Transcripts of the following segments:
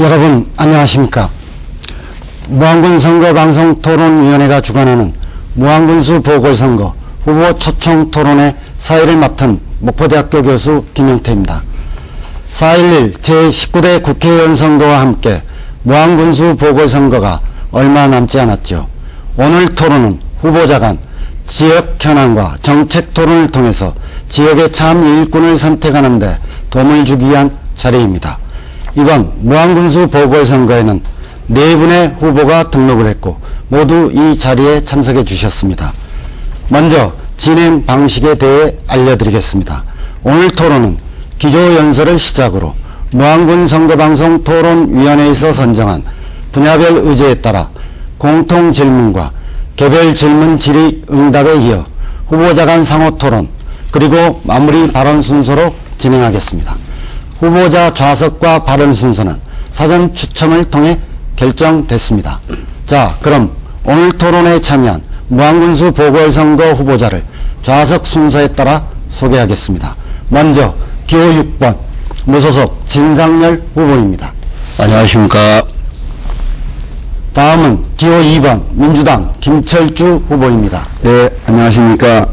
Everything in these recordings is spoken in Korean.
여러분 안녕하십니까. 무안군 선거방송토론위원회가 주관하는 무안군수 보궐선거 후보 초청 토론회 사회를 맡은 목포대학교 교수 김영태입니다. 4.11 제19대 국회의원 선거와 함께 무안군수 보궐선거가 얼마 남지 않았죠. 오늘 토론은 후보자 간 지역 현안과 정책 토론을 통해서 지역의 참 일꾼을 선택하는 데 도움을 주기 위한 자리입니다. 이번 무안군수 보궐선거에는 4분의 후보가 등록을 했고 모두 이 자리에 참석해 주셨습니다. 먼저 진행 방식에 대해 알려드리겠습니다. 오늘 토론은 기조연설을 시작으로 무안군 선거방송 토론위원회에서 선정한 분야별 의제에 따라 공통질문과 개별 질문 질의응답에 이어 후보자 간 상호토론 그리고 마무리 발언 순서로 진행하겠습니다. 후보자 좌석과 발언 순서는 사전 추첨을 통해 결정됐습니다. 자, 그럼 오늘 토론에 참여한 무안군수 보궐선거 후보자를 좌석 순서에 따라 소개하겠습니다. 먼저 기호 6번 무소속 진상열 후보입니다. 안녕하십니까. 다음은 기호 2번 민주당 김철주 후보입니다. 네, 안녕하십니까.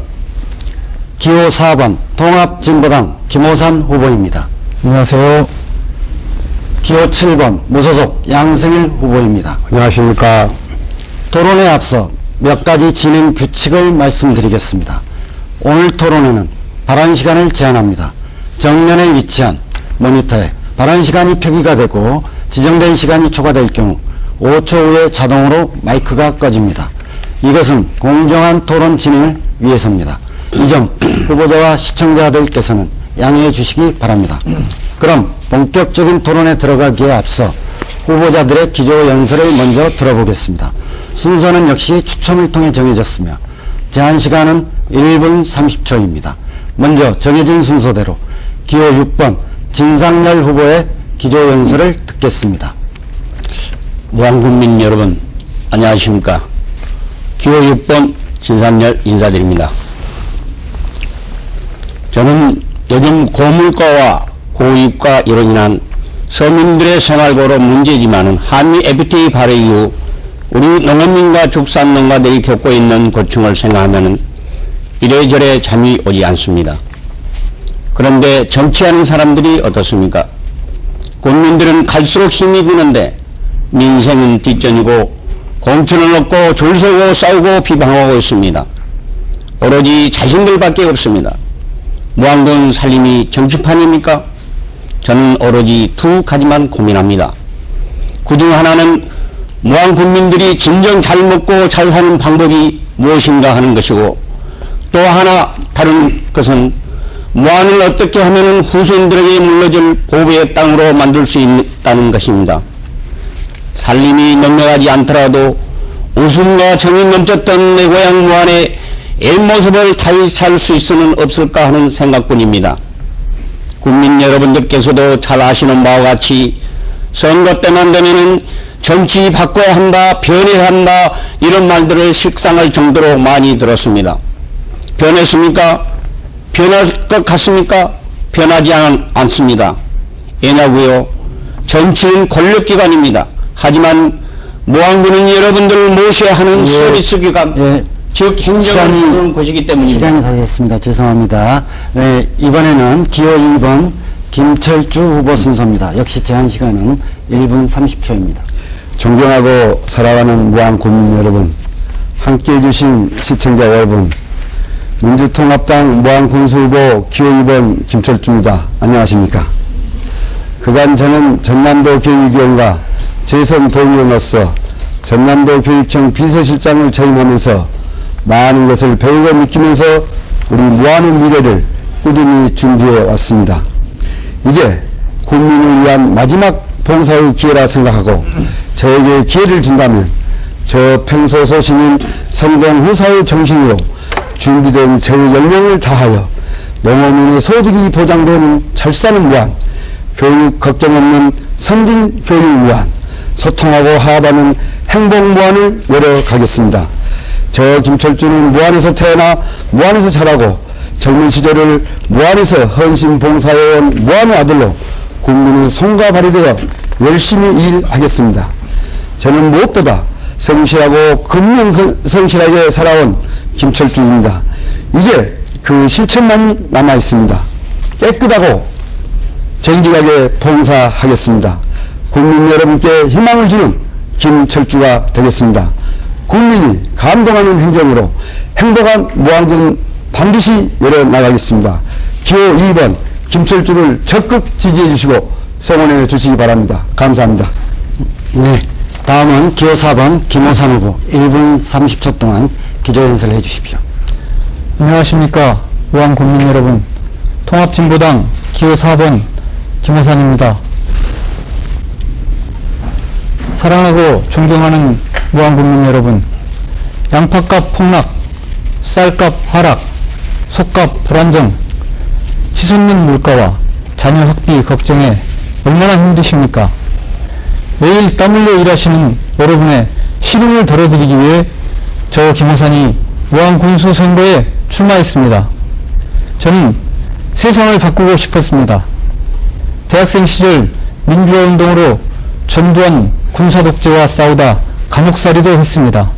기호 4번 통합진보당 김호산 후보입니다. 안녕하세요. 기호 7번 무소속 양승일 후보입니다. 안녕하십니까. 토론에 앞서 몇 가지 진행 규칙을 말씀드리겠습니다. 오늘 토론회는 발언 시간을 제한합니다. 정면에 위치한 모니터에 발언 시간이 표기가 되고 지정된 시간이 초과될 경우 5초 후에 자동으로 마이크가 꺼집니다. 이것은 공정한 토론 진행을 위해서입니다. 이 점 후보자와 시청자들께서는 양해해 주시기 바랍니다. 그럼 본격적인 토론에 들어가기에 앞서 후보자들의 기조 연설을 먼저 들어보겠습니다. 순서는 역시 추첨을 통해 정해졌으며 제한 시간은 1분 30초입니다. 먼저 정해진 순서대로 기호 6번 진상열 후보의 기조 연설을 듣겠습니다. 무안군민 여러분, 안녕하십니까. 기호 6번 진상열 인사드립니다. 저는 요즘 고물가와 고유가 이로 인한 서민들의 생활고로 문제지만은 한미 FTA 발의 이후 우리 농업민과 축산농가들이 겪고 있는 고충을 생각하면은 이래저래 잠이 오지 않습니다. 그런데 정치하는 사람들이 어떻습니까? 국민들은 갈수록 힘이 드는데 민생은 뒷전이고 공천을 얻고 줄 서고 싸우고 비방하고 있습니다. 오로지 자신들밖에 없습니다. 무안군 살림이 정치판입니까? 저는 오로지 두 가지만 고민합니다. 그중 하나는 무안 국민들이 진정 잘 먹고 잘 사는 방법이 무엇인가 하는 것이고, 또 하나 다른 것은 무안을 어떻게 하면 후손들에게 물려줄 보배의 땅으로 만들 수 있다는 것입니다. 살림이 넉넉하지 않더라도 웃음과 정이 넘쳤던 내 고향 무안의 옛모습을 다시 찾을 수 있으면 없을까 하는 생각뿐입니다. 국민 여러분들께서도 잘 아시는 바와 같이 선거 때만 되면은 정치 바꿔야 한다, 변해야 한다, 이런 말들을 식상할 정도로 많이 들었습니다. 변했습니까? 변할 것 같습니까? 변하지 않습니다. 왜냐고요? 정치는 권력기관입니다. 하지만 무안군은 여러분들을 모셔야 하는 서비스 기관, 즉 행정을 하는 곳이기 때문입니다. 시간이 다 됐습니다. 죄송합니다. 네, 이번에는 기호 2번 김철주 후보 순서입니다. 역시 제한 시간은 1분 30초입니다. 존경하고 사랑하는 무안 국민 여러분, 함께해 주신 시청자 여러분, 민주통합당 무안군수 후보 기호 2번 김철주입니다. 안녕하십니까. 그간 저는 전남도 교육위원과 재선 도의원으로서 전남도 교육청 비서실장을 재임하면서 많은 것을 배우고 느끼면서 우리 무안의 미래를 꾸준히 준비해 왔습니다. 이제 국민을 위한 마지막 봉사의 기회라 생각하고 저에게 기회를 준다면 저 평소 소신인 성공 후사의 정신으로 준비된 저의 역량을 다하여 농어민의 소득이 보장되는 잘 사는 무안, 교육 걱정 없는 선진 교육 무안, 소통하고 화합하는 행복 무안을 열어가겠습니다. 저 김철주는 무안에서 태어나 무안에서 자라고 젊은 시절을 무안에서 헌신 봉사해온 무안의 아들로 국민의 손과 발이 되어 열심히 일하겠습니다. 저는 무엇보다 성실하고 근면성실하게 살아온 김철중입니다. 이게 그 실천만이 남아있습니다. 깨끗하고 정직하게 봉사하겠습니다. 국민 여러분께 희망을 주는 김철주가 되겠습니다. 국민이 감동하는 행정으로 행복한 무안군 반드시 열어나가겠습니다. 기호 2번 김철주를 적극 지지해 주시고 성원해 주시기 바랍니다. 감사합니다. 네. 다음은 기호 4번 김호산 후보 1분 30초 동안 기조연설을 해주십시오. 안녕하십니까. 무안 국민 여러분. 통합진보당 기호 4번 김호산입니다. 사랑하고 존경하는 무안 국민 여러분. 양파값 폭락, 쌀값 하락, 속값 불안정, 치솟는 물가와 자녀 학비 걱정에 얼마나 힘드십니까? 매일 땀 흘려 일하시는 여러분의 시름을 덜어드리기 위해 저 김호산이 무안 군수 선거에 출마했습니다. 저는 세상을 바꾸고 싶었습니다. 대학생 시절 민주화 운동으로 전두환 군사 독재와 싸우다 감옥살이도 했습니다.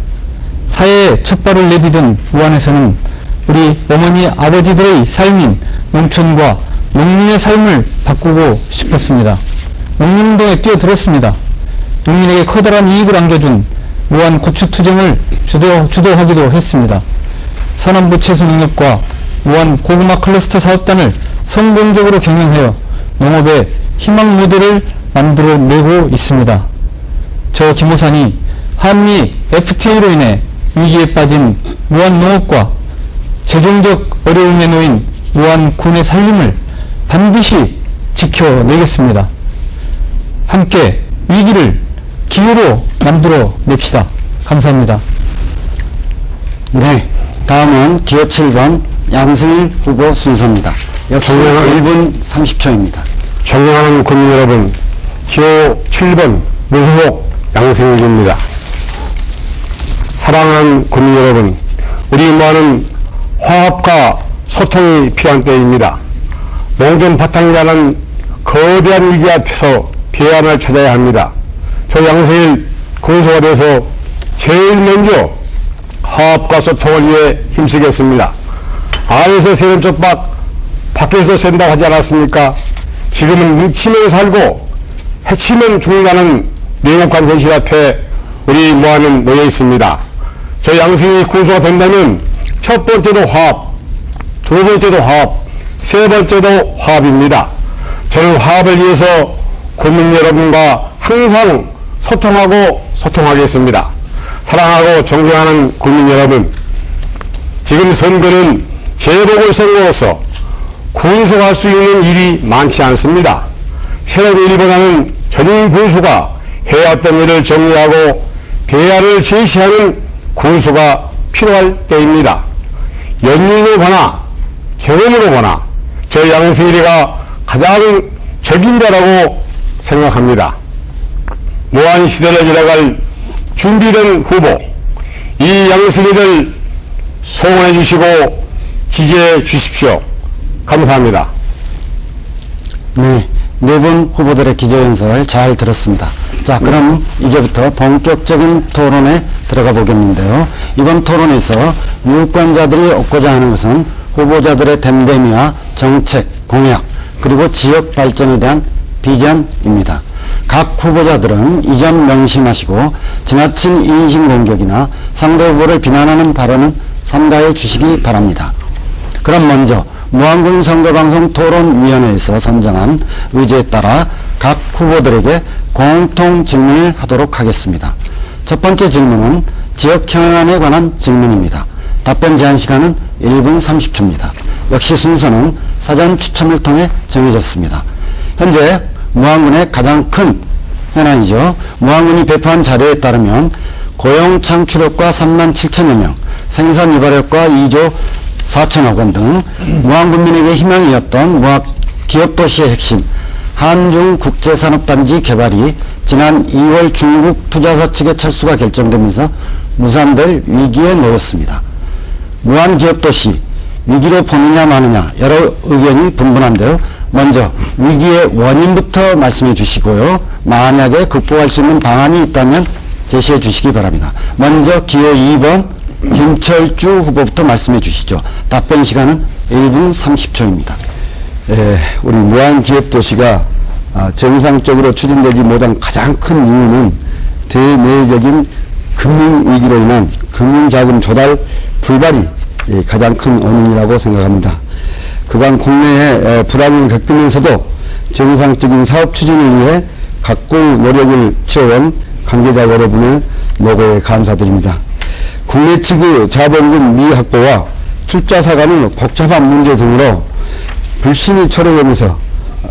사회에 첫 발을 내디딘 무안에서는 우리 어머니 아버지들의 삶인 농촌과 농민의 삶을 바꾸고 싶었습니다. 농민운동에 뛰어들었습니다. 농민에게 커다란 이익을 안겨준 무안 고추투정을 주도하기도 했습니다. 산안부 채소 농협과 무안 고구마 클러스터 사업단을 성공적으로 경영하여 농업의 희망 모델을 만들어내고 있습니다. 저 김호산이 한미 FTA로 인해 위기에 빠진 무안 농업과 재정적 어려움에 놓인 무안 군의 살림을 반드시 지켜내겠습니다. 함께 위기를 기회로 만들어 냅시다. 감사합니다. 네. 다음은 기호 7번 양승일 후보 순서입니다. 역시 1분 30초입니다. 존경하는 국민 여러분, 기호 7번 무소속 양승일입니다. 사랑하는 국민 여러분, 우리 무안은 화합과 소통이 필요한 때입니다. 농촌 바탕이라는 거대한 위기 앞에서 대안을 찾아야 합니다. 저 양승일 군수가 돼서 제일 먼저 화합과 소통을 위해 힘쓰겠습니다. 안에서 새는 쪽박, 밖에서 샌다고 하지 않았습니까? 지금은 뭉치면 살고 해치면 죽는다는 냉혹한 현실 앞에 우리 무안은 놓여 있습니다. 저 양승이 군수가 된다면 첫 번째도 화합, 두 번째도 화합, 세 번째도 화합입니다. 저는 화합을 위해서 국민 여러분과 항상 소통하겠습니다. 사랑하고 존경하는 국민 여러분, 지금 선거는 재보궐선거로서 군수할 수 있는 일이 많지 않습니다. 새로운 일보다는 전임 군수가 해왔던 일을 정리하고 대안을 제시하는 군수가 필요할 때입니다. 연륜으로 보나 경험으로 보나 저 양승일이가 가장 적임자라고 생각합니다. 무한 시대를 이어갈 준비된 후보, 이 양승일을 소원해 주시고 지지해 주십시오. 감사합니다. 네. 네 분 후보들의 기조연설 잘 들었습니다. 자, 그럼 이제부터 본격적인 토론에 들어가 보겠는데요. 이번 토론에서 유권자들이 얻고자 하는 것은 후보자들의 됨됨이와 정책, 공약, 그리고 지역 발전에 대한 비전입니다. 각 후보자들은 이 점 명심하시고 지나친 인신공격이나 상대 후보를 비난하는 발언은 삼가해 주시기 바랍니다. 그럼 먼저 무안군 선거방송 토론위원회에서 선정한 의제에 따라 각 후보들에게 공통 질문을 하도록 하겠습니다. 첫 번째 질문은 지역 현안에 관한 질문입니다. 답변 제한 시간은 1분 30초입니다. 역시 순서는 사전 추첨을 통해 정해졌습니다. 현재 무안군의 가장 큰 현안이죠. 무안군이 배포한 자료에 따르면 고용 창출효과 3만 7천여 명, 생산 유발효과 2조 4천억 원 등 무안군민에게 희망이었던 기업도시의 핵심 한중국제산업단지 개발이 지난 2월 중국 투자사 측의 철수가 결정되면서 무산될 위기에 놓였습니다. 무안기업도시 위기로 보느냐 마느냐 여러 의견이 분분한데요. 먼저 위기의 원인부터 말씀해 주시고요. 만약에 극복할 수 있는 방안이 있다면 제시해 주시기 바랍니다. 먼저 기호 2번 김철주 후보부터 말씀해 주시죠. 답변 시간은 1분 30초입니다. 우리 무한기업도시가 정상적으로 추진되지 못한 가장 큰 이유는 대내적인 금융위기로 인한 금융자금 조달 불발이 가장 큰 원인이라고 생각합니다. 그간 국내에 불안을 겪으면서도 정상적인 사업 추진을 위해 각국 노력을 치러온 관계자 여러분의 노고에 감사드립니다. 국내 측의 자본금 미확보와 출자사 간의 복잡한 문제 등으로 불신이 초래되면서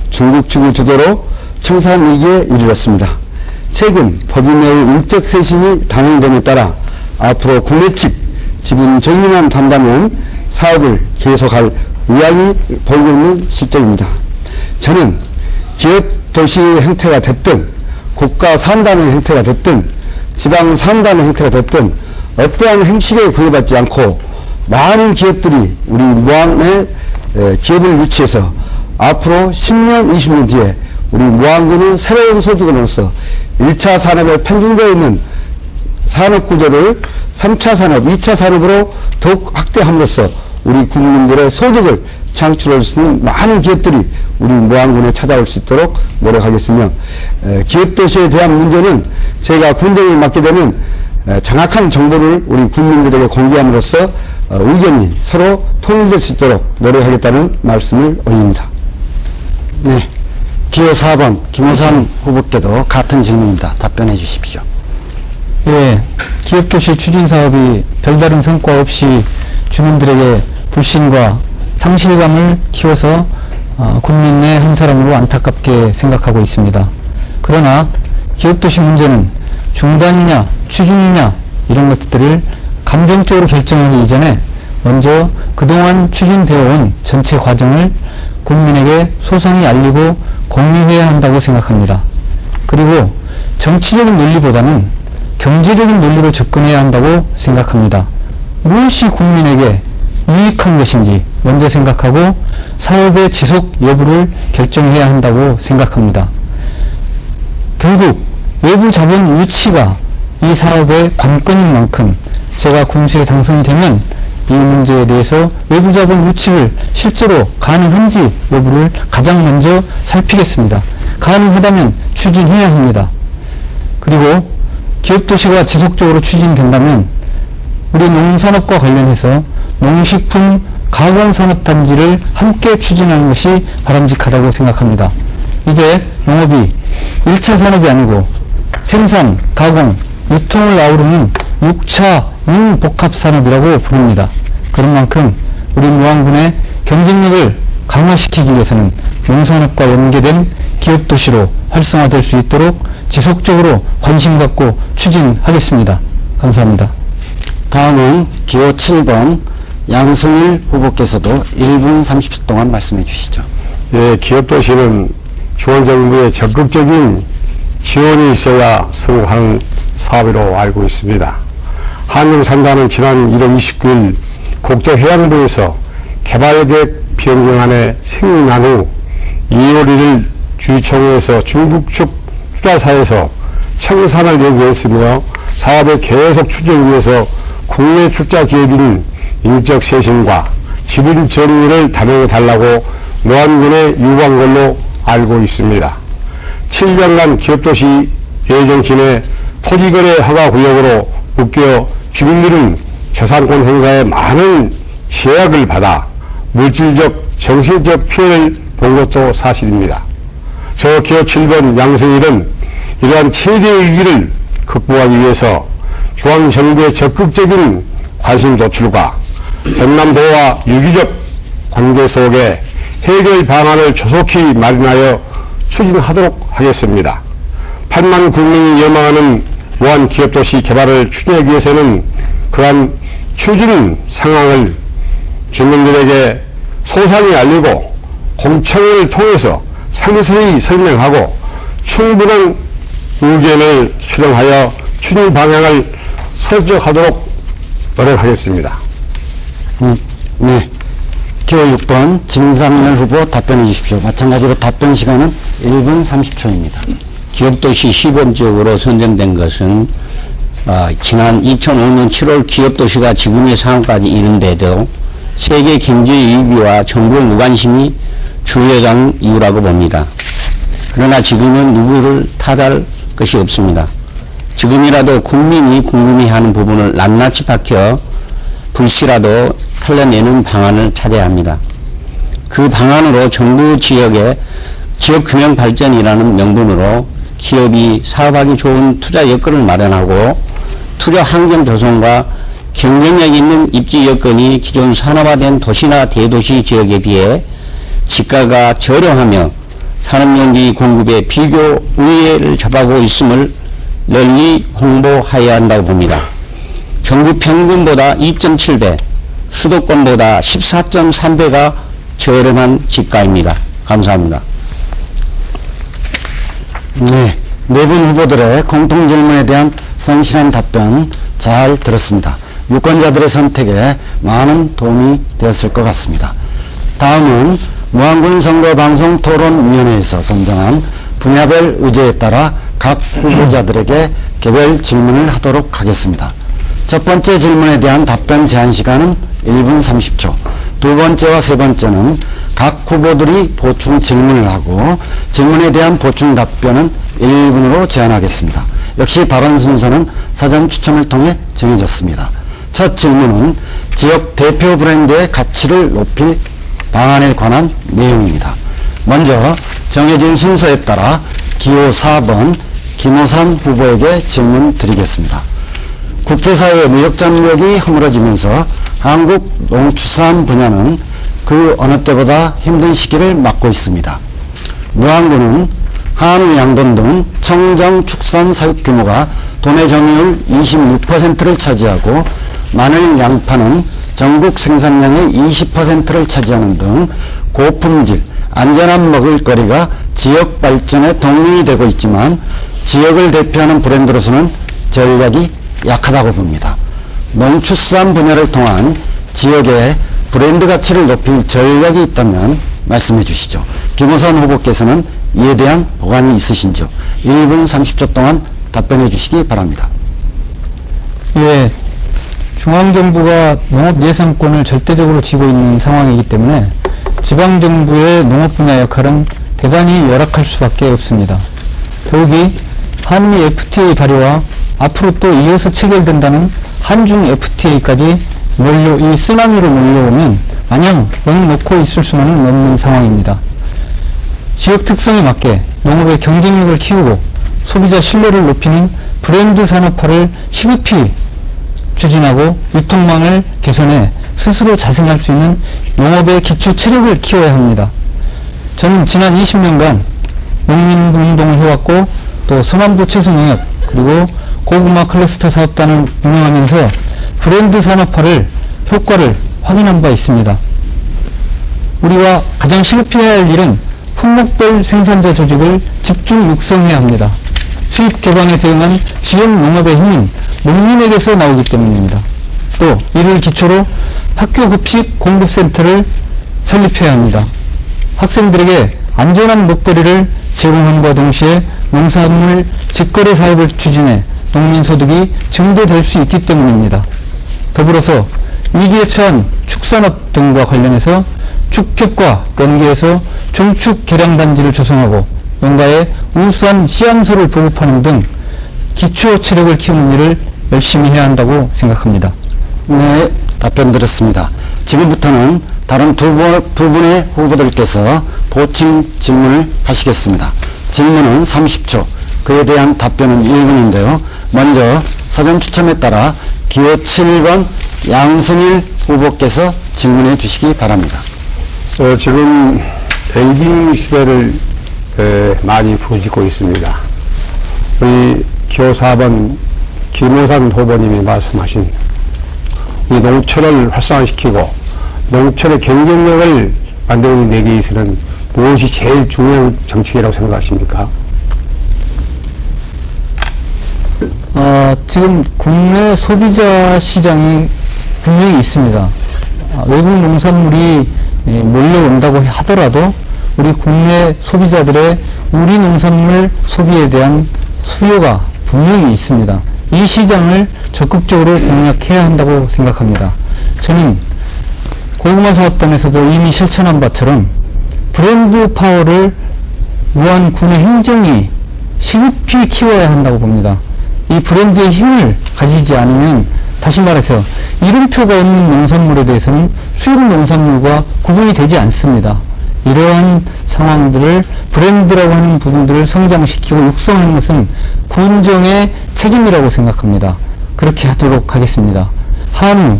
중국 측의 주도로 청산 위기에 이르렀습니다. 최근 법이 매우 인적 쇄신이 단행됨에 따라 앞으로 국내 측 지분 정리만 한다면 사업을 계속할 의향이 보이고 있는 실정입니다. 저는 기업 도시의 형태가 됐든 국가 산단의 형태가 됐든 지방 산단의 형태가 됐든 어떠한 형식에 구애받지 않고 많은 기업들이 우리 무안의 기업을 유치해서 앞으로 10년, 20년 뒤에 우리 무안군은 새로운 소득으로서 1차 산업에 편중되어 있는 산업 구조를 3차 산업, 2차 산업으로 더욱 확대함으로써 우리 국민들의 소득을 창출할 수 있는 많은 기업들이 우리 무안군에 찾아올 수 있도록 노력하겠으며 기업도시에 대한 문제는 제가 군정을 맡게 되면 정확한 정보를 우리 국민들에게 공개함으로써 의견이 서로 통일될 수 있도록 노력하겠다는 말씀을 올립니다. 네. 기호 4번 김호산 후보께도 같은 질문입니다. 답변해 주십시오. 예, 기업도시 추진 사업이 별다른 성과 없이 주민들에게 불신과 상실감을 키워서 국민의 한 사람으로 안타깝게 생각하고 있습니다. 그러나 기업도시 문제는 중단이냐 추진이냐 이런 것들을 감정적으로 결정하기 이전에 먼저 그동안 추진되어 온 전체 과정을 국민에게 소상히 알리고 공유해야 한다고 생각합니다. 그리고 정치적인 논리보다는 경제적인 논리로 접근해야 한다고 생각합니다. 무엇이 국민에게 유익한 것인지 먼저 생각하고 사업의 지속 여부를 결정해야 한다고 생각합니다. 결국 외부 자본 유치가 이 사업의 관건인 만큼 제가 군수에 당선이 되면 이 문제에 대해서 외부 자본 유치를 실제로 가능한지 여부를 가장 먼저 살피겠습니다. 가능하다면 추진해야 합니다. 그리고 기업도시가 지속적으로 추진된다면 우리 농산업과 관련해서 농식품 가공산업단지를 함께 추진하는 것이 바람직하다고 생각합니다. 이제 농업이 1차 산업이 아니고 생산, 가공, 유통을 아우르는 6차 융복합산업이라고 부릅니다. 그런 만큼 우리 무안군의 경쟁력을 강화시키기 위해서는 농산업과 연계된 기업도시로 활성화될 수 있도록 지속적으로 관심 갖고 추진하겠습니다. 감사합니다. 다음은 기호 7번 양승일 후보께서도 1분 30초 동안 말씀해 주시죠. 예, 기업도시는 중앙정부의 적극적인 지원이 있어야 성공하는 사업으로 알고 있습니다. 한農3단은 지난 1월 29일 국토해양부에서 개발계획 변경안에 승인한 후 2월 1일 주총에서 중국 측 투자사에서 청산을 요구했으며 사업의 계속 추진을 위해서 국내 출자 기업인 인적 쇄신과 지분 정리를 단행해 달라고 무안군에 요구한 걸로 알고 있습니다. 7년간 기업도시 예정진의 토지거래 허가구역으로 묶여 주민들은 저상권 행사에 많은 제약을 받아 물질적, 정신적 피해를 본 것도 사실입니다. 저 기호 7번 양승일은 이러한 최대 위기를 극복하기 위해서 중앙정부의 적극적인 관심 도출과 전남도와 유기적 관계 속에 해결 방안을 조속히 마련하여 추진하도록 하겠습니다. 8만 국민이 열망하는 무한 기업도시 개발을 추진하기 위해서는 그러한 추진 상황을 주민들에게 소상히 알리고 공청회를 통해서 상세히 설명하고 충분한 의견을 수렴하여 추진 방향을 설정하도록 노력하겠습니다. 네. 기호 6번 진상열 후보 답변해 주십시오. 마찬가지로 답변 시간은 1분 30초입니다. 기업도시 시범적으로 선정된 것은 지난 2005년 7월 기업도시가 지금의 상황까지 이른데도 세계 경제 위기와 정부 무관심이 주요한 이유라고 봅니다. 그러나 지금은 누구를 탓할 것이 없습니다. 지금이라도 국민이 궁금해하는 부분을 낱낱이 밝혀 불씨라도 털려내는 방안을 찾아야 합니다. 그 방안으로 정부 지역의 지역균형 발전이라는 명분으로 기업이 사업하기 좋은 투자 여건을 마련하고 투자 환경 조성과 경쟁력 있는 입지 여건이 기존 산업화된 도시나 대도시 지역에 비해 지가가 저렴하며 산업용지 공급에 비교 우위를 접하고 있음을 널리 홍보해야 한다고 봅니다. 전국 평균보다 2.7배, 수도권보다 14.3배가 저렴한 지가입니다. 감사합니다. 네, 네 분 후보들의 공통 질문에 대한 성실한 답변 잘 들었습니다. 유권자들의 선택에 많은 도움이 되었을 것 같습니다. 다음은 무안군 선거방송토론위원회에서 선정한 분야별 의제에 따라 각 후보자들에게 개별 질문을 하도록 하겠습니다. 첫 번째 질문에 대한 답변 제한 시간은 1분 30초, 두 번째와 세 번째는 각 후보들이 보충 질문을 하고 질문에 대한 보충 답변은 1분으로 제한하겠습니다. 역시 발언 순서는 사전 추첨을 통해 정해졌습니다. 첫 질문은 지역 대표 브랜드의 가치를 높일 방안에 관한 내용입니다. 먼저 정해진 순서에 따라 기호 4번 김호산 후보에게 질문 드리겠습니다. 국제사회의 무역 장벽이 허물어지면서 한국 농축산 분야는 그 어느 때보다 힘든 시기를 맞고 있습니다. 무안군은 한우, 양돈 등 청정 축산 사육 규모가 도내 점유율 26%를 차지하고 마늘, 양파는 전국 생산량의 20%를 차지하는 등 고품질, 안전한 먹을거리가 지역 발전의 동력이 되고 있지만 지역을 대표하는 브랜드로서는 전략이 약하다고 봅니다. 농축산 분야를 통한 지역의 브랜드 가치를 높일 전략이 있다면 말씀해 주시죠. 김호선 후보께서는 이에 대한 보관이 있으신지요? 1분 30초 동안 답변해 주시기 바랍니다. 예, 중앙정부가 농업 예산권을 절대적으로 쥐고 있는 상황이기 때문에 지방정부의 농업 분야 역할은 대단히 열악할 수밖에 없습니다. 더욱이 한미 FTA 발효와 앞으로 또 이어서 체결된다는 한중 FTA까지 이 쓰나미로 몰려오면 마냥 넋 놓고 있을 수만은 없는 상황입니다. 지역 특성에 맞게 농업의 경쟁력을 키우고 소비자 신뢰를 높이는 브랜드 산업화를 시급히 추진하고 유통망을 개선해 스스로 자생할 수 있는 농업의 기초 체력을 키워야 합니다. 저는 지난 20년간 농민운동을 해왔고 또 서남부 채소농협 그리고 고구마 클러스터 사업단을 운영하면서 브랜드 산업화를 효과를 확인한 바 있습니다. 우리가 가장 시급히 해야 할 일은 품목별 생산자 조직을 집중 육성해야 합니다. 수입 개방에 대응한 지역 농업의 힘은 농민에게서 나오기 때문입니다. 또 이를 기초로 학교 급식 공급센터를 설립해야 합니다. 학생들에게 안전한 먹거리를 제공함과 동시에 농산물 직거래 사업을 추진해 농민소득이 증대될 수 있기 때문입니다. 더불어서 위기에 처한 축산업 등과 관련해서 축협과 연계해서 종축 개량단지를 조성하고 농가에 우수한 씨암소를 보급하는 등 기초 체력을 키우는 일을 열심히 해야 한다고 생각합니다. 네, 답변 들었습니다. 지금부터는 다른 두 분의 후보들께서 보충 질문을 하시겠습니다. 질문은 30초, 그에 대한 답변은 1분인데요. 먼저 사전 추첨에 따라 기호 7번 양승일 후보께서 질문해 주시기 바랍니다. 지금 에이징 시대를 많이 부딪히고 있습니다. 우리 기호 4번 김호산 후보님이 말씀하신 이 농촌을 활성화시키고 농촌의 경쟁력을 만들어내기 위해서는 무엇이 제일 중요한 정책이라고 생각하십니까? 지금 국내 소비자 시장이 분명히 있습니다. 외국 농산물이 몰려온다고 하더라도 우리 국내 소비자들의 우리 농산물 소비에 대한 수요가 분명히 있습니다. 이 시장을 적극적으로 공략해야 한다고 생각합니다. 저는 고구마 사업단에서도 이미 실천한 바처럼 브랜드 파워를 무안군의 행정이 시급히 키워야 한다고 봅니다. 이 브랜드의 힘을 가지지 않으면, 다시 말해서 이름표가 없는 농산물에 대해서는 수입 농산물과 구분이 되지 않습니다. 이러한 상황들을, 브랜드라고 하는 부분들을 성장시키고 육성하는 것은 군정의 책임이라고 생각합니다. 그렇게 하도록 하겠습니다. 한우,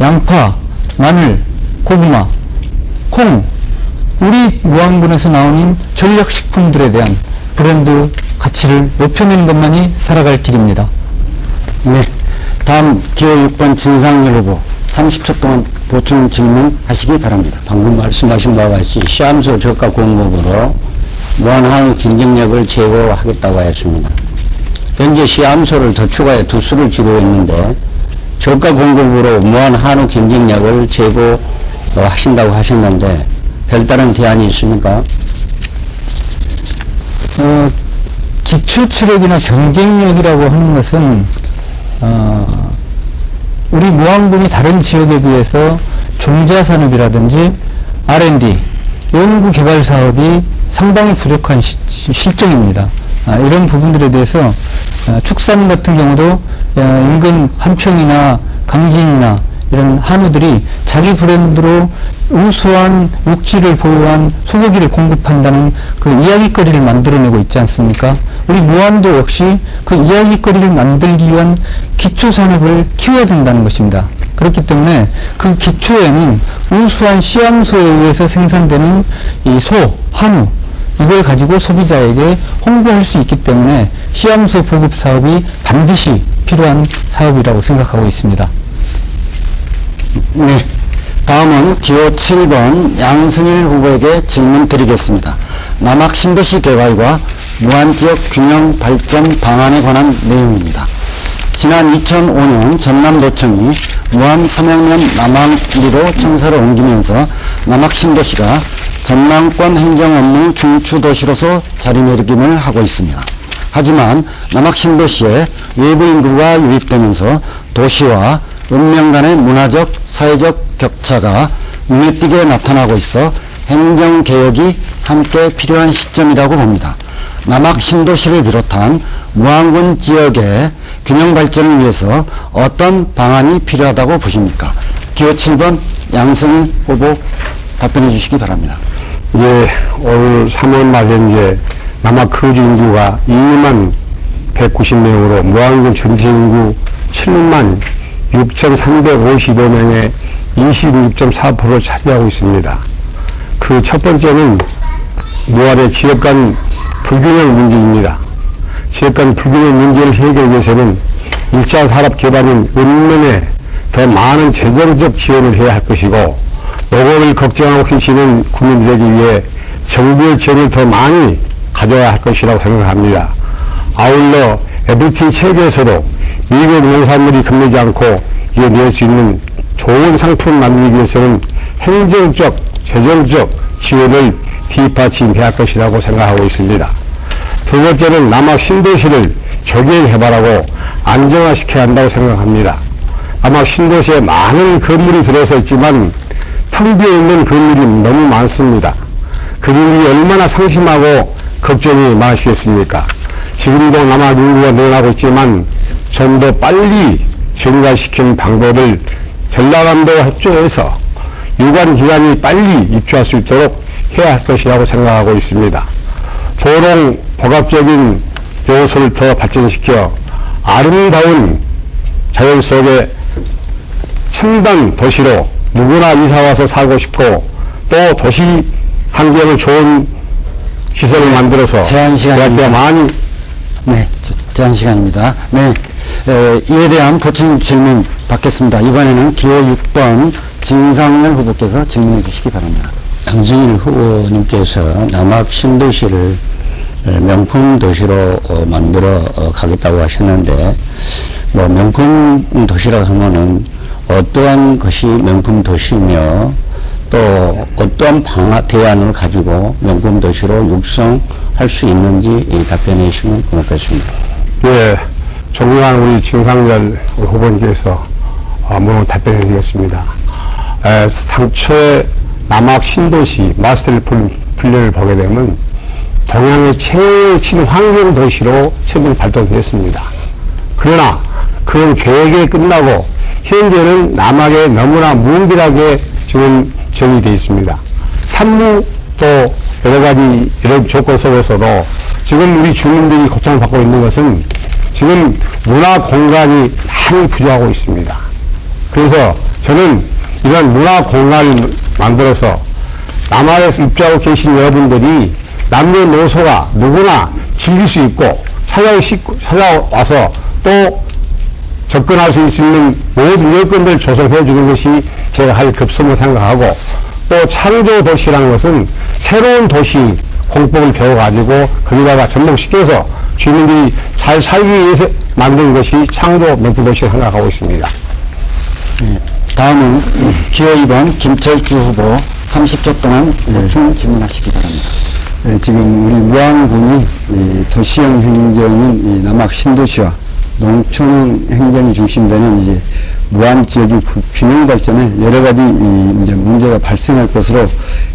양파, 마늘, 고구마, 콩, 우리 무안군에서 나오는 전략식품들에 대한 브랜드 가치를 높여내는 것만이 살아갈 길입니다. 네. 다음 기호 6번 진상열 후보 30초 동안 보충 질문하시기 바랍니다. 방금 말씀하신 바와 같이 시암소 저가 공급으로 무한 한우 경쟁력을 제고하겠다고 했습니다. 현재 시암소를 더 추가해 두 수를 지르고 있는데 저가 공급으로 무한 한우 경쟁력을 제고하신다고 하셨는데 별다른 대안이 있습니까? 기초체력이나 경쟁력이라고 하는 것은 우리 무안군이 다른 지역에 비해서 종자산업이라든지 R&D, 연구개발 사업이 상당히 부족한 실정입니다. 이런 부분들에 대해서 축산 같은 경우도 인근 한평이나 강진이나 이런 한우들이 자기 브랜드로 우수한 육질을 보유한 소고기를 공급한다는 그 이야기거리를 만들어내고 있지 않습니까? 우리 무안도 역시 그 이야기거리를 만들기 위한 기초산업을 키워야 된다는 것입니다. 그렇기 때문에 그 기초에는 우수한 시암소에 의해서 생산되는 이 소, 한우, 이걸 가지고 소비자에게 홍보할 수 있기 때문에 시암소 보급 사업이 반드시 필요한 사업이라고 생각하고 있습니다. 네. 다음은 기호 7번 양승일 후보에게 질문 드리겠습니다. 남학 신도시 개발과 무안지역 균형 발전 방안에 관한 내용입니다. 지난 2005년 전남도청이 무안 삼양면 남항리로 청사를 옮기면서 남학 신도시가 전남권 행정업무 중추도시로서 자리매김을 하고 있습니다. 하지만 남학 신도시에 외부 인구가 유입되면서 도시와 읍면 간의 문화적, 사회적 격차가 눈에 띄게 나타나고 있어 행정개혁이 함께 필요한 시점이라고 봅니다. 남학 신도시를 비롯한 무안군 지역의 균형 발전을 위해서 어떤 방안이 필요하다고 보십니까? 기호 7번 양승 후보 답변해 주시기 바랍니다. 예, 올 3월 말에 이제 남학 거주 인구가 2만 190명으로 무안군 전체 인구 7만 6,355명의 26.4%를 차지하고 있습니다. 그 첫 번째는 무안의 지역 간 불균형 문제입니다. 지역 간 불균형 문제를 해결하기 위해서는 1차 산업 개발인 읍면에 더 많은 재정적 지원을 해야 할 것이고, 농업을 걱정하고 계시는 국민들에게 위해 정부의 지원을 더 많이 가져야 할 것이라고 생각합니다. 아울러 FTA 체계에서도 미국 농산물이 겁내지 않고 이어낼 수 있는 좋은 상품을 만들기 위해서는 행정적, 재정적 지원을 뒷받침해야 할 것이라고 생각하고 있습니다. 두 번째는 남학 신도시를 조기에 개발하고 안정화시켜야 한다고 생각합니다. 남학 신도시에 많은 건물이 들어서 있지만 텅 비어있는 건물이 너무 많습니다. 그분들이 얼마나 상심하고 걱정이 많으시겠습니까? 지금도 남학 인구가 늘어나고 있지만 좀 더 빨리 증가시키는 방법을 전라남도와 협조해서 유관기관이 빨리 입주할 수 있도록 해야 할 것이라고 생각하고 있습니다. 도롱 복합적인 요소를 더 발전시켜 아름다운 자연 속의 첨단 도시로 누구나 이사와서 살고 싶고, 또 도시 환경을 좋은 시설을 만들어서 제한 시간입니다. 많이 네, 제한 시간입니다. 네, 이에 대한 보충 질문 받겠습니다. 이번에는 기호 6번 진상열 후보께서 질문해 주시기 바랍니다. 양승일 후보님께서 남학 신도시를 명품 도시로 만들어 가겠다고 하셨는데, 뭐 명품 도시라고 하면은 어떠한 것이 명품 도시며 또 어떤 대안을 가지고 명품 도시로 육성할 수 있는지 답변해 주시면 고맙겠습니다. 예, 존경하는 우리 진상열 후보님께서 물론 답변해 드리겠습니다. 당초에 남학 신도시 마스터 플랜을 보게 되면 동양의 최고의 친환경 도시로 처음에 발돋했습니다. 그러나 그 계획이 끝나고 현재는 남학에 너무나 무분별하게 지금 정의되어 있습니다. 산무 또 여러 가지 이런 조건 속에서도 지금 우리 주민들이 고통을 받고 있는 것은 지금 문화 공간이 많이 부족하고 있습니다. 그래서 저는 이런 문화 공간을 만들어서 남한에서 입주하고 계신 여러분들이 남녀노소가 누구나 즐길 수 있고 찾아와서 또 접근할 수 있는 모든 여건들을 조성해 주는 것이 제가 할 급선무 생각하고, 또 창조 도시라는 것은 새로운 도시 공법을 배워가지고 거기다가 접목시켜서 주민들이 잘 살기 위해서 만든 것이 창조 명품 도시라고 생각하고 있습니다. 다음은 기호 2번 김철주 후보 30초 동안 보충 질문하시기 바랍니다. 지금 우리 무안군이 도시형 행정인 남학 신도시와 농촌 행정이 중심되는 이제 무안 지역의 균형 발전에 여러 가지 이제 문제가 발생할 것으로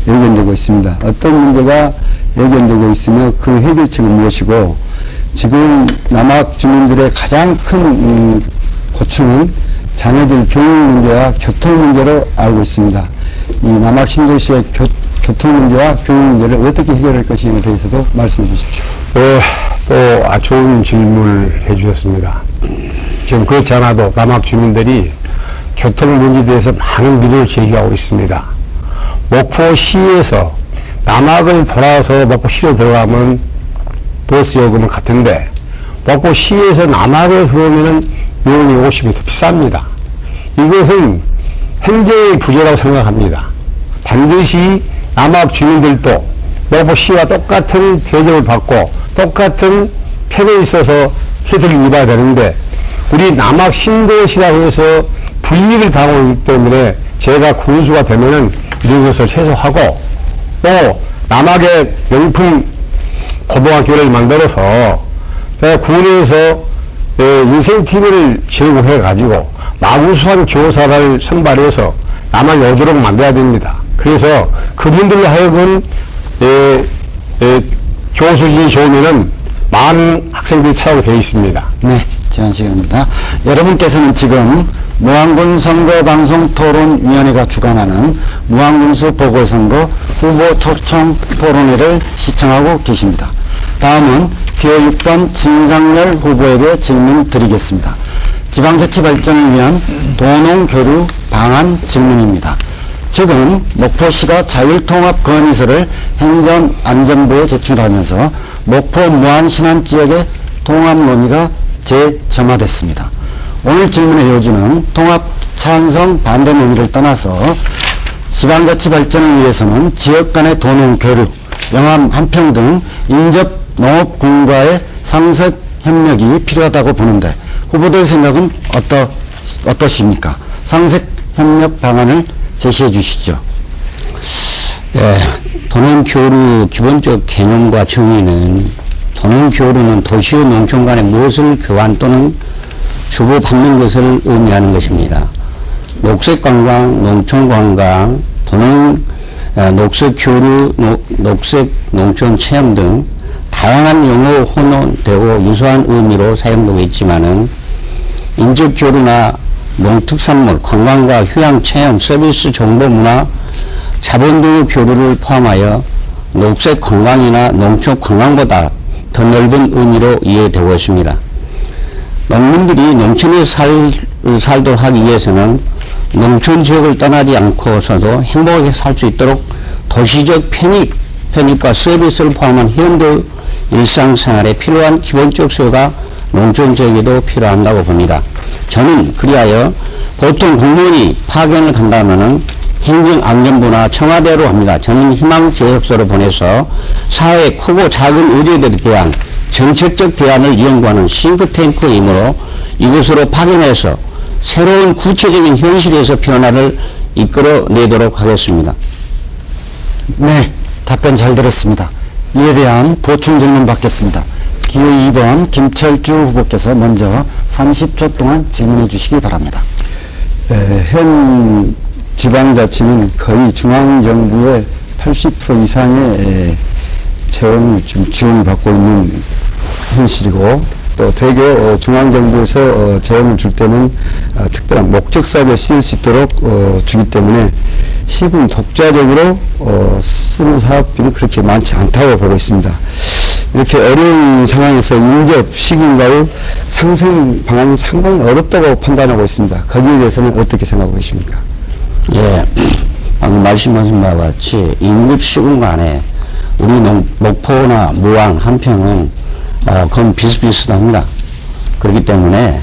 예견되고 있습니다. 어떤 문제가 예견되고 있으며 그 해결책은 무엇이고, 지금 남학 주민들의 가장 큰 고충은 자녀들 교육 문제와 교통 문제로 알고 있습니다. 이 남학 신도시의 교통 문제와 교육 문제를 어떻게 해결할 것인지에 대해서도 말씀해 주십시오. 또 좋은 질문을 해주셨습니다. 지금 그렇지 않아도 남학 주민들이 교통 문제에 대해서 많은 민원을 제기하고 있습니다. 목포시에서 남학을 돌아서 목포시로 들어가면 버스 요금은 같은데 목포시에서 남학에 들어오면 요금이 50이 더 비쌉니다. 이것은 행정의 부재라고 생각합니다. 반드시 남학 주민들도 목포시와 똑같은 대접을 받고 똑같은 편에 있어서 혜택을 입어야 되는데, 우리 남학 신도시라고 해서 불이익을 당하고 있기 때문에 제가 군수가 되면은 이런 것을 해소하고, 또 남학의 명품 고등학교를 만들어서 제가 군에서 인센티브를 제공해 가지고 마구수한 교사를 선발해서 남학이 오도록 만들어야 됩니다. 그래서 그분들로 하여금 교수진이 좋으면은 많은 학생들이 찾아오게 되어 있습니다. 네, 제한 시간입니다. 여러분께서는 지금 무안군 선거방송토론위원회가 주관하는 무안군수 보궐선거 후보 초청 토론회를 시청하고 계십니다. 다음은 기호 6번 진상열 후보에게 질문 드리겠습니다. 지방자치 발전을 위한 도농교류 방안 질문입니다. 지금 목포시가 자율통합 건의서를 행정안전부에 제출하면서 목포 무안 신안지역의 통합 논의가 재점화됐습니다. 오늘 질문의 요지는 통합 찬성 반대 논의를 떠나서 지방자치 발전을 위해서는 지역 간의 도농 교류, 영암 한평 등 인접 농업군과의 상습 협력이 필요하다고 보는데 후보들 생각은 어떠십니까? 상습 협력 방안을 제시해 주시죠. 도농교류 기본적 개념과 정의는, 도농교류는 도시와 농촌 간에 무엇을 교환 또는 주고받는 것을 의미하는 것입니다. 녹색관광, 농촌관광, 녹색교류, 녹색 농촌 체험 등 다양한 용어 혼용되고 유사한 의미로 사용되고 있지만은 인접교류나 농특산물, 관광과 휴양, 체험, 서비스, 정보, 문화, 자본 등의 교류를 포함하여 녹색 관광이나 농촌 관광보다 더 넓은 의미로 이해되고 있습니다. 농민들이 농촌에 살도록 하기 위해서는 농촌 지역을 떠나지 않고서도 행복하게 살 수 있도록 도시적 편입과 서비스를 포함한 현대 일상생활에 필요한 기본적 수요가 농촌 지역에도 필요한다고 봅니다. 저는 그리하여 보통 공무원이 파견을 간다면은 행정안전부나 청와대로 합니다. 저는 희망제약서를 보내서 사회의 크고 작은 의뢰들에 대한 정책적 대안을 연구하는 싱크탱크이므로 이곳으로 파견해서 새로운 구체적인 현실에서 변화를 이끌어내도록 하겠습니다. 네, 답변 잘 들었습니다. 이에 대한 보충 질문 받겠습니다. 기호 2번 김철주 후보께서 먼저 30초 동안 질문해 주시기 바랍니다. 현 지방자치는 거의 중앙정부의 80% 이상의 재원을 지금 지원을 받고 있는 현실이고, 또 대개 중앙정부에서 재원을 줄 때는 특별한 목적사업에 쓰일 수 있도록 주기 때문에 시군 독자적으로 쓰는 사업들이 그렇게 많지 않다고 보고 있습니다. 이렇게 어려운 상황에서 인접 시군과의 상생 방안은 상당히 어렵다고 판단하고 있습니다. 거기에 대해서는 어떻게 생각하고 계십니까? 예, 방금 말씀하신 바와 같이 인립시군 간에 우리 목포나 무안, 한평은 그건 비슷비슷합니다. 그렇기 때문에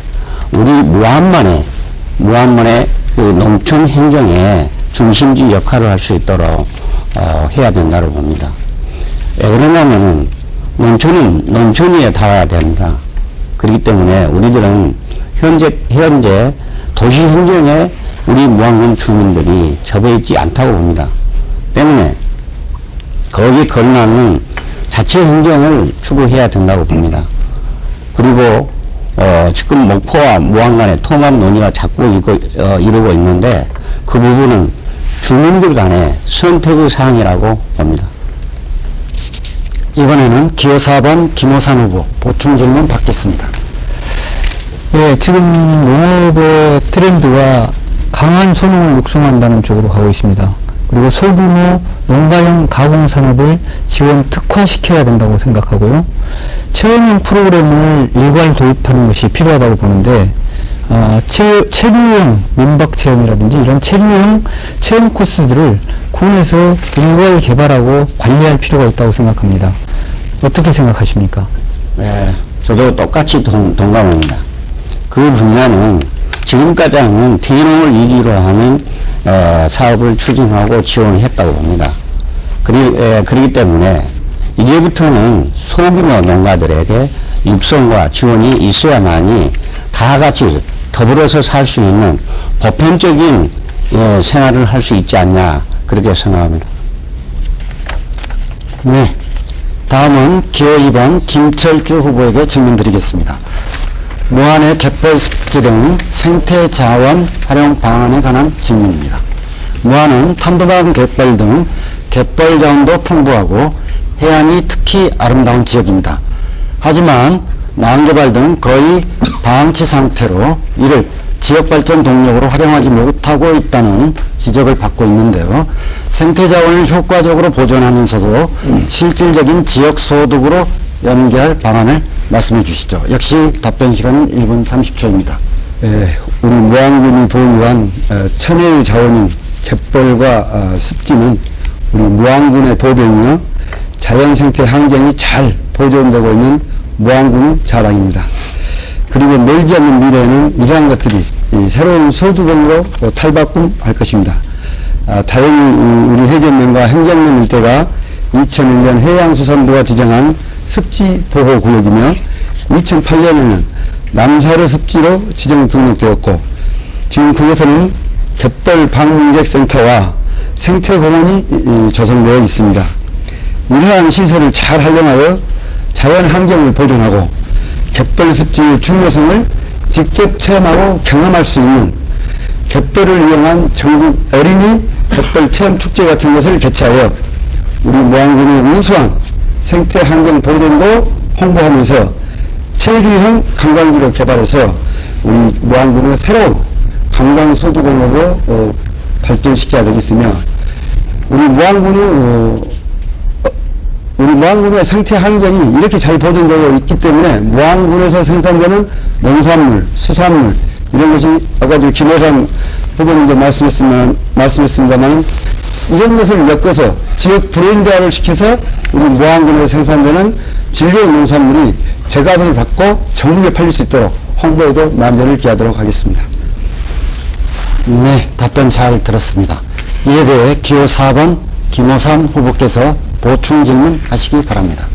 우리 무안만의 그 농촌 행정의 중심지 역할을 할 수 있도록 해야 된다고 봅니다. 왜 그러냐면은 농촌은 농촌위에 닿아야 됩니다. 그렇기 때문에 우리들은 현재 도시 행정에 우리 무안군 주민들이 접해있지 않다고 봅니다. 때문에 거기에 걸맞는 자체 행정을 추구해야 된다고 봅니다. 그리고 지금 목포와 무안 간의 통합 논의가 자꾸 이루고 있는데 그 부분은 주민들 간의 선택의 사항이라고 봅니다. 이번에는 기호 4번 김호산 후보 보충 질문 받겠습니다. 예, 지금 농업의 트렌드가 강한 소농을 육성한다는 쪽으로 가고 있습니다. 그리고 소규모 농가형 가공산업을 지원 특화시켜야 된다고 생각하고요. 체험형 프로그램을 일괄 도입하는 것이 필요하다고 보는데, 체류형 민박 체험이라든지 이런 체류형 체험 코스들을 군에서 일괄 개발하고 관리할 필요가 있다고 생각합니다. 어떻게 생각하십니까? 네, 저도 똑같이 동감합니다. 그 분야는 지금까지 하는 대농을 이기로 하는 사업을 추진하고 지원했다고 봅니다. 그렇기 때문에 이제부터는 소규모 농가들에게 육성과 지원이 있어야만이 다 같이 더불어서 살 수 있는 보편적인 생활을 할 수 있지 않냐, 그렇게 생각합니다. 네, 다음은 기호 2번 김철주 후보에게 질문 드리겠습니다. 무안의 갯벌 습지 등 생태 자원 활용 방안에 관한 질문입니다. 무안은 탄도방 갯벌 등 갯벌 자원도 풍부하고 해안이 특히 아름다운 지역입니다. 하지만 난개발 등 거의 방치 상태로 이를 지역발전 동력으로 활용하지 못하고 있다는 지적을 받고 있는데요. 생태자원을 효과적으로 보존하면서도 실질적인 지역소득으로 연계할 방안을 말씀해 주시죠. 역시 답변 시간은 1분 30초입니다. 우리 무안군이 보유한 천혜의 자원인 갯벌과 습지는 우리 무안군의 보병이며 자연생태 환경이 잘 보존되고 있는 무안군의 자랑입니다. 그리고 멀지 않는 미래에는 이러한 것들이 새로운 소득원으로 탈바꿈할 것입니다. 다행히 우리 해견면과 행정면 일대가 2001년 해양수산부가 지정한 습지보호구역이며 2008년에는 남사르 습지로 지정 등록되었고, 지금 그곳에는 갯벌 방문객 센터와 생태공원이 조성되어 있습니다. 이러한 시설을 잘 활용하여 자연 환경을 보존하고 갯벌 습지의 중요성을 직접 체험하고 경험할 수 있는 갯벌을 이용한 전국 어린이 갯벌 체험 축제 같은 것을 개최하여 우리 무안군의 우수한 생태 환경 보존도 홍보하면서 체류형 관광지로 개발해서 우리 무안군의 새로운 관광 소득원으로 발전시켜야 되겠으며, 우리 무안군의 생태 환경이 이렇게 잘 보존되고 있기 때문에 무안군에서 생산되는 농산물, 수산물 이런 것이 아까 김호산 후보님도 말씀했습니다만 이런 것을 엮어서 지역 브랜드화를 시켜서 우리 무안군에서 생산되는 진료 농산물이 제값을 받고 전국에 팔릴 수 있도록 홍보에도 만전을 기하도록 하겠습니다. 네, 답변 잘 들었습니다. 이에 대해 기호 4번 김호산 후보께서 보충 질문 하시기 바랍니다.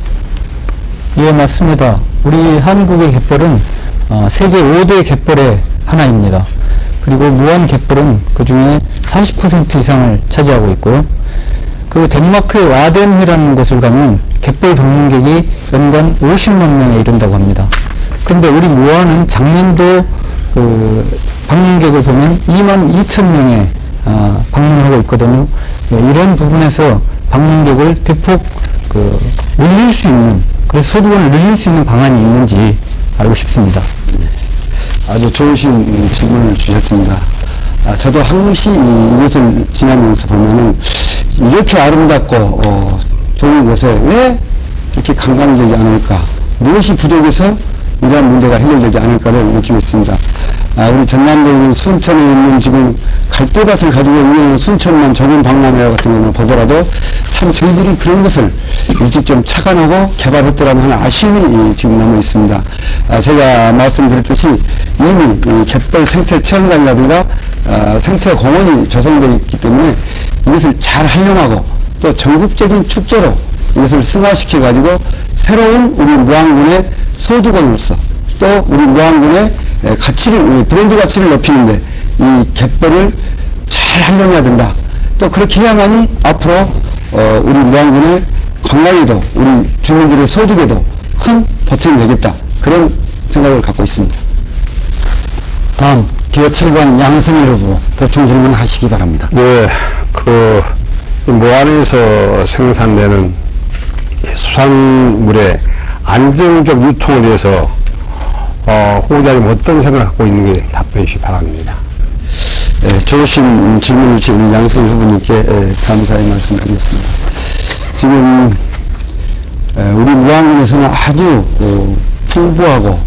예, 맞습니다. 우리 한국의 갯벌은 세계 5대 갯벌의 하나입니다. 그리고 무안 갯벌은 그 중에 40% 이상을 차지하고 있고요. 그 덴마크의 와덴이라는 곳을 가면 갯벌 방문객이 연간 50만 명에 이른다고 합니다. 그런데 우리 무안은 작년도 그 방문객을 보면 2만 2천 명에 방문하고 있거든요. 이런 부분에서 방문객을 대폭 늘릴 수 있는, 그래서 소득을 늘릴 수 있는 방안이 있는지 알고 싶습니다. 아주 좋으신 질문을 주셨습니다. 저도 한 번씩 이곳을 지나면서 보면은 이렇게 아름답고 좋은 곳에 왜 이렇게 관광되지 않을까? 무엇이 부족해서 이러한 문제가 해결되지 않을까를 느끼고 있습니다. 우리 전남도에 있는 순천에 있는 지금 갈대밭을 가지고 있는 순천만 좁은 박람회 같은 경우는 보더라도 참 저희들이 그런 것을 일찍 좀 착안하고 개발했더라면 하는 아쉬움이 지금 남아 있습니다. 제가 말씀드렸듯이 이미 이 갯벌 생태 체험관이라든가 생태 공원이 조성되어 있기 때문에 이것을 잘 활용하고 또 전국적인 축제로 이것을 승화시켜 가지고 새로운 우리 무안군의 소득원으로서 또 우리 무안군의 가치를, 브랜드 가치를 높이는데 이 갯벌을 잘 활용해야 된다. 또 그렇게 해야만이 앞으로 우리 무안군의 관광에도 우리 주민들의 소득에도 큰 보탬이 되겠다. 그런 생각을 갖고 있습니다. 다음 기호 7번 양승일 후보 보충 질문하시기 바랍니다. 예, 이 무안에서 생산되는 수산물의 안정적 유통에 대해서 후보자님 어떤 생각을 갖고 있는지 답변해 주시기 바랍니다. 좋으신 질문을 주신 양승일 후보님께 감사의 말씀드리겠습니다. 지금 우리 무안군에서는 아주 풍부하고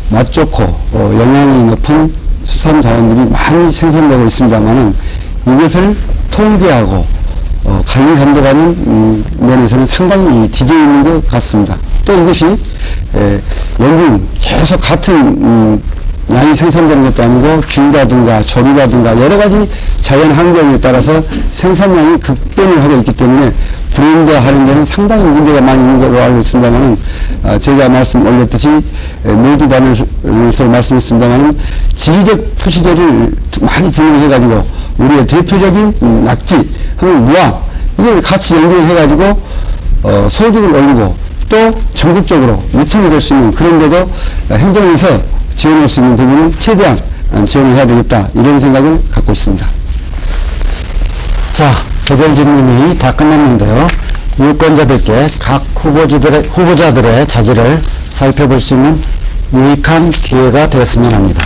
맛 좋고 영양이 높은 수산 자원들이 많이 생산되고 있습니다만은 이것을 통제하고 관리 감독하는 면에서는 상당히 뒤져 있는 것 같습니다. 또 이것이 연중 계속 같은 양이 생산되는 것도 아니고 균이라든가 조류라든가 여러 가지 자연 환경에 따라서 생산량이 급변을 하고 있기 때문에 브랜드화하는 데는 상당히 문제가 많이 있는 걸로 알고 있습니다만은 제가 말씀 올렸듯이 모두 반에서 말씀했습니다만은 지리적 표시들을 많이 등록해가지고 우리의 대표적인 낙지, 혹은 무안 이걸 같이 연결해가지고 소득을 올리고 또 전국적으로 유통이 될 수 있는 그런 데도 행정에서 지원할 수 있는 부분은 최대한 지원을 해야 되겠다 이런 생각을 갖고 있습니다. 자, 개별 질문이 다 끝났는데요. 유권자들께 각 후보자들의 자질을 살펴볼 수 있는 유익한 기회가 되었으면 합니다.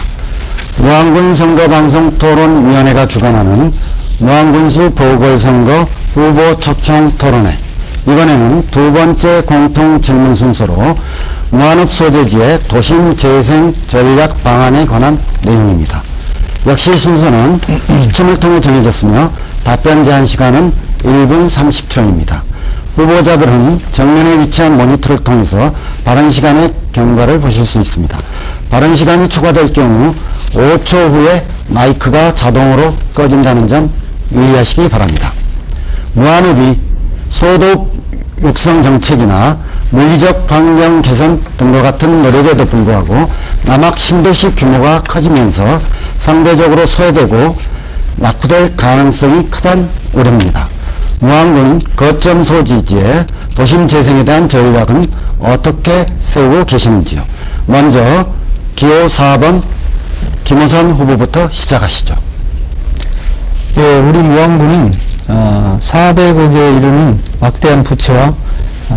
무안군 선거방송토론위원회가 주관하는 무안군시 보궐선거 후보 초청 토론회. 이번에는 두 번째 공통 질문 순서로 무안읍 소재지의 도심 재생 전략 방안에 관한 내용입니다. 역시 순서는 추첨을 통해 정해졌으며 답변 제한 시간은 1분 30초입니다. 후보자들은 정면에 위치한 모니터를 통해서 발언 시간의 경과를 보실 수 있습니다. 발언 시간이 초과될 경우 5초 후에 마이크가 자동으로 꺼진다는 점 유의하시기 바랍니다. 무안읍이 소득 육성 정책이나 물리적 환경 개선 등과 같은 노력에도 불구하고 남학 신도시 규모가 커지면서 상대적으로 소외되고 낙후될 가능성이 크다는 우려입니다. 무안군 거점 소지지의 도심 재생에 대한 전략은 어떻게 세우고 계시는지요? 먼저 기호 4번 김호선 후보부터 시작하시죠. 예, 우리 무안군은 400억에 이르는 막대한 부채와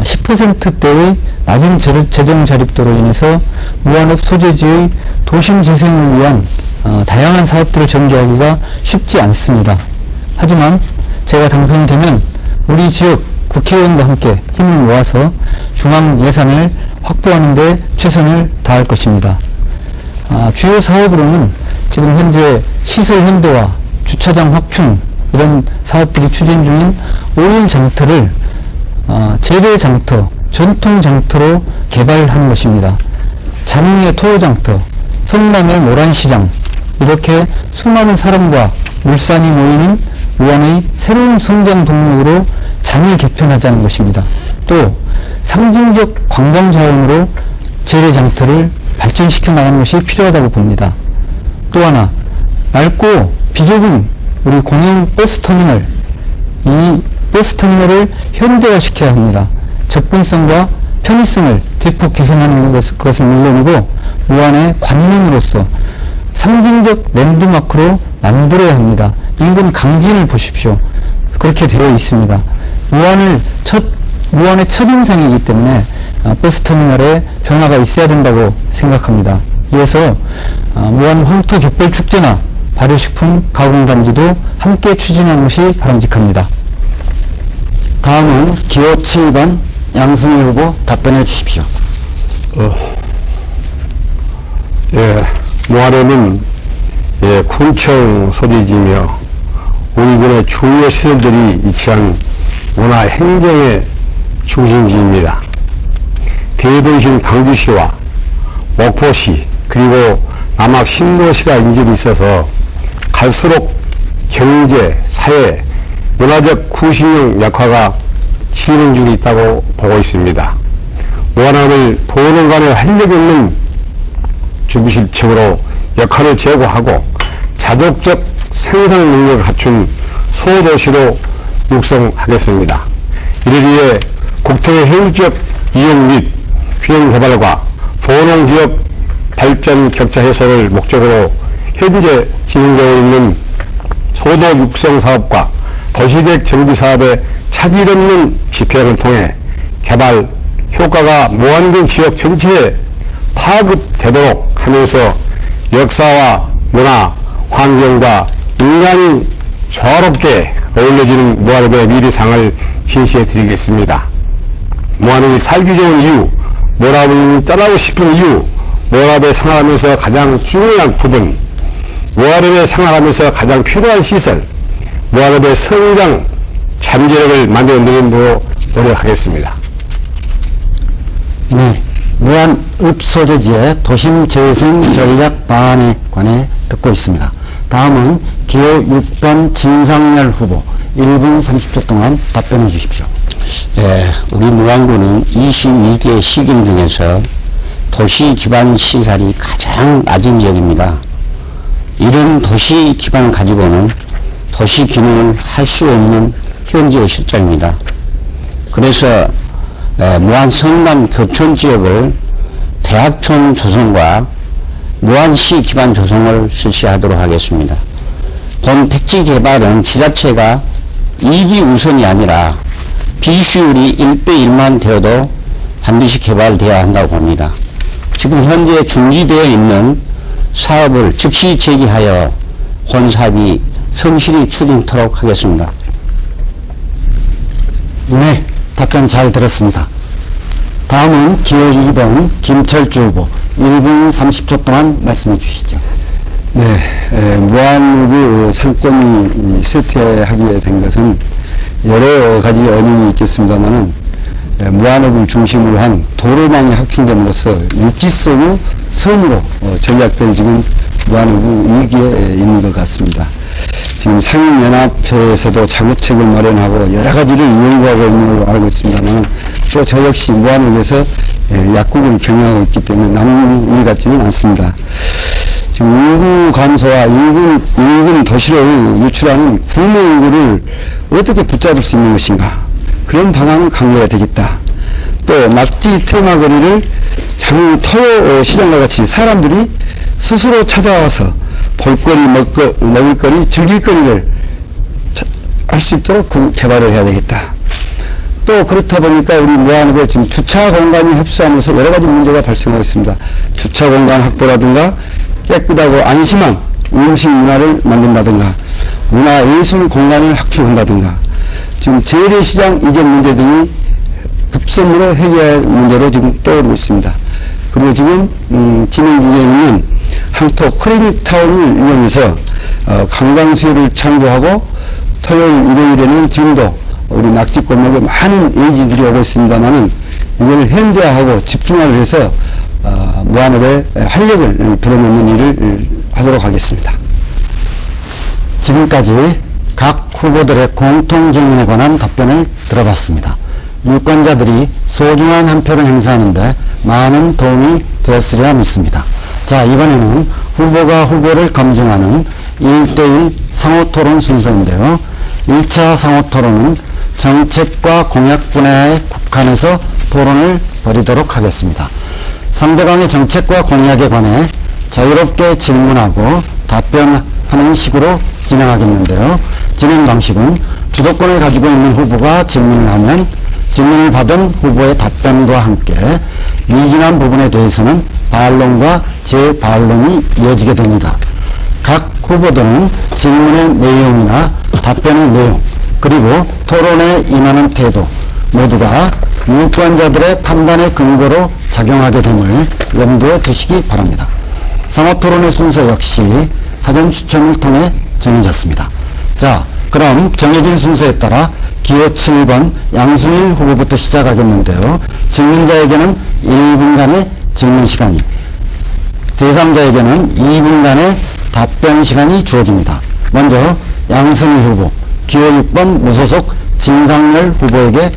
10%대의 낮은 재정 자립도로 인해서 무안읍 소재지의 도심 재생을 위한 다양한 사업들을 전개하기가 쉽지 않습니다. 하지만 제가 당선이 되면 우리 지역 국회의원과 함께 힘을 모아서 중앙 예산을 확보하는 데 최선을 다할 것입니다. 주요 사업으로는 지금 현재 시설 현대화, 주차장 확충 이런 사업들이 추진 중인 오일 장터를 재래 장터, 전통 장터로 개발하는 것입니다. 장흥의 토요 장터, 성남의 모란시장 이렇게 수많은 사람과 물산이 모이는 무안의 새로운 성장 동력으로 장을 개편하자는 것입니다. 또 상징적 관광 자원으로 재래 장터를 발전시켜 나가는 것이 필요하다고 봅니다. 또 하나 낡고 비좁은 우리 공영 버스터미널, 이 버스터미널을 현대화시켜야 합니다. 접근성과 편의성을 대폭 개선하는 것은 물론이고 무안의 관문으로서 상징적 랜드마크로 만들어야 합니다. 인근 강진을 보십시오. 그렇게 되어 있습니다. 무안의 첫인상이기 때문에 버스터미널에 변화가 있어야 된다고 생각합니다. 이어서 무안 황토 갯벌 축제나 발효식품 가공단지도 함께 추진하는 것이 바람직합니다. 다음은 기호 7번 양승희 후보 답변해 주십시오. 무안에는 군청 소재지며 우리군의 주요 시설들이 위치한 문화 행정의 중심지입니다. 대도시인 광주시와 목포시 그리고 남학 신도시가 인접이 있어서 갈수록 경제, 사회, 문화적 구심력 약화가 진행 중에 있다고 보고 있습니다. 무안항을 도는 간에 활력 있는 주부실층으로 역할을 제고하고 자족적 생산 능력을 갖춘 소도시로 육성하겠습니다. 이를 위해 국토의 효율적 이용 및 균형 개발과 도농지역 발전 격차 해소를 목적으로 현재 진행되고 있는 소도 육성 사업과 도시계획 정비 사업의 차질 없는 집행을 통해 개발 효과가 무안군 지역 전체에 파급되도록 하면서 역사와 문화, 환경과 인간이 조화롭게 어울려지는 무안읍의 미래상을 제시해 드리겠습니다. 무안읍이 살기 좋은 이유, 무안읍이 떠나고 싶은 이유, 무안읍에 생활하면서 가장 중요한 부분, 무안읍에 생활하면서 가장 필요한 시설, 무안읍의 성장 잠재력을 만들어내는 데로 노력하겠습니다. 네, 무안읍 소재지의 도심 재생 전략 방안에 관해 듣고 있습니다. 다음은 기호 6번 진상열 후보 1분 30초 동안 답변해 주십시오. 우리 무안군은 22개 시군 중에서 도시 기반 시설이 가장 낮은 지역입니다. 이런 도시 기반을 가지고는 도시 기능을 할 수 없는 현재의 실정입니다. 그래서 무안 성남 교촌 지역을 대학촌 조성과 무안시 기반 조성을 실시하도록 하겠습니다. 본 택지 개발은 지자체가 이익이 우선이 아니라 비수율이 1대1만 되어도 반드시 개발되어야 한다고 봅니다. 지금 현재 중지되어 있는 사업을 즉시 재개하여 혼사업이 성실히 추진토록 하겠습니다. 네, 답변 잘 들었습니다. 다음은 기호 2번 김철주 후보 1분 30초 동안 말씀해 주시죠. 네, 무안읍의 상권이 쇠퇴하게 된 것은 여러 가지 원인이 있겠습니다만은 무안읍을 중심으로 한 도로망이 확충됨으로써 육지성의 섬으로 전략된 지금 무안읍의 위기에 있는 것 같습니다. 지금 상인연합회에서도 자구책을 마련하고 여러 가지를 연구하고 있는 걸로 알고 있습니다만 또 저 역시 무안읍에서 약국을 경영하고 있기 때문에 남은 일 같지는 않습니다. 지금 인구 감소와 인근 도시를 유출하는 구매 인구를 어떻게 붙잡을 수 있는 것인가, 그런 방안을 강구해야 되겠다. 또 낙지 테마거리를 장 토요 시장과 같이 사람들이 스스로 찾아와서 볼거리, 먹을거리, 즐길거리를 할 수 있도록 그 개발을 해야 되겠다. 또 그렇다 보니까 우리 무안읍에 지금 주차 공간이 협소하면서 여러 가지 문제가 발생하고 있습니다. 주차 공간 확보라든가 깨끗하고 안심한 음식 문화를 만든다든가 문화예술 공간을 확충한다든가 지금 재래시장 이전 문제 등이 급선무로 해결할 문제로 지금 떠오르고 있습니다. 그리고 지금 진행 중에 있는 항토 클리닉타운을 이용해서 관광 수요를 창조하고 토요일, 일요일에는 지금도 우리 낙지 골목에 많은 예지들이 오고 있습니다만은 이걸 현대화하고 집중화를 해서 무안읍에 활력을 불어넣는 일을 하도록 하겠습니다. 지금까지 각 후보들의 공통 질문에 관한 답변을 들어봤습니다. 유권자들이 소중한 한 표를 행사하는데 많은 도움이 되었으리라 믿습니다. 자, 이번에는 후보가 후보를 검증하는 1대1 상호토론 순서인데요. 1차 상호토론은 정책과 공약 분야에 국한해서 토론을 벌이도록 하겠습니다. 상대방의 정책과 공약에 관해 자유롭게 질문하고 답변하는 식으로 진행하겠는데요. 진행 방식은 주도권을 가지고 있는 후보가 질문을 하면 질문을 받은 후보의 답변과 함께 미진한 부분에 대해서는 반론과 재반론이 이어지게 됩니다. 각 후보들은 질문의 내용이나 답변의 내용, 그리고 토론에 임하는 태도 모두가 유권자들의 판단의 근거로 작용하게 됨을 염두에 두시기 바랍니다. 상호토론의 순서 역시 사전 추첨을 통해 정해졌습니다. 자, 그럼 정해진 순서에 따라 기호 7번 양순일 후보부터 시작하겠는데요. 질문자에게는 1분간의 질문 시간이, 대상자에게는 2분간의 답변 시간이 주어집니다. 먼저 양순일 후보, 기호 6번 무소속 진상열 후보에게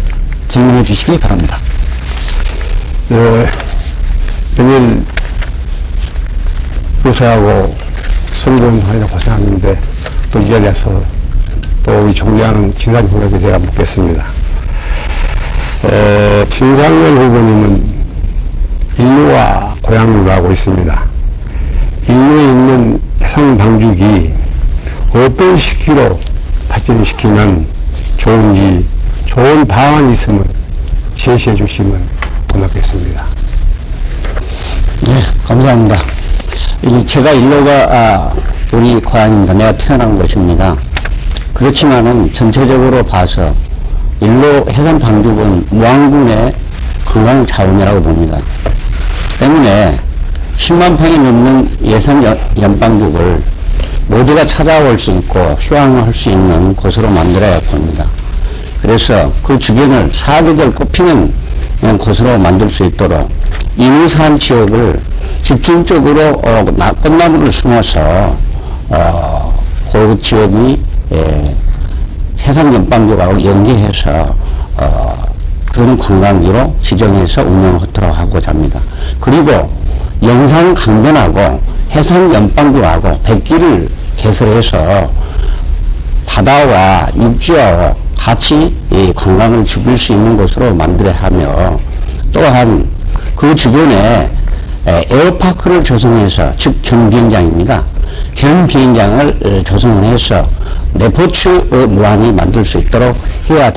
질문해 주시기 바랍니다. 연일 요새하고 선거하느라 고생하는데 또 이 자리에서 또 우리 존경하는 진상열 후보에게 제가 묻겠습니다. 진상열 후보님은 인류와 고향을 가고 있습니다. 인류에 있는 해상 방죽이 어떤 시기로 발전시키면 좋은지 좋은 방안이 있으면 제시해 주시면 고맙겠습니다. 네, 감사합니다. 제가 일로가 우리 고향입니다. 내가 태어난 곳입니다. 그렇지만은 전체적으로 봐서 일로 해상 방죽은 무안군의 관광 자원이라고 봅니다. 때문에 10만 평이 넘는 예산 연방죽을 모두가 찾아올 수 있고 휴양할 수 있는 곳으로 만들어야 봅니다. 그래서 그 주변을 4계절 꽃피는 곳으로 만들 수 있도록 인위산 지역을 집중적으로 꽃나무를 심어서 그 지역이 해상 연방죽하고 연계해서 그런 관광지로 지정해서 운영하도록 하고자 합니다. 그리고 영산 강변하고 해상 연방구하고 백기를 개설해서 바다와 육지와 같이 이 관광을 즐길 수 있는 곳으로 만들어야 하며, 또한 그 주변에 에어파크를 조성해서, 즉 경비행장입니다. 경비행장을 조성해서 레포츠 무안이 만들 수 있도록 해야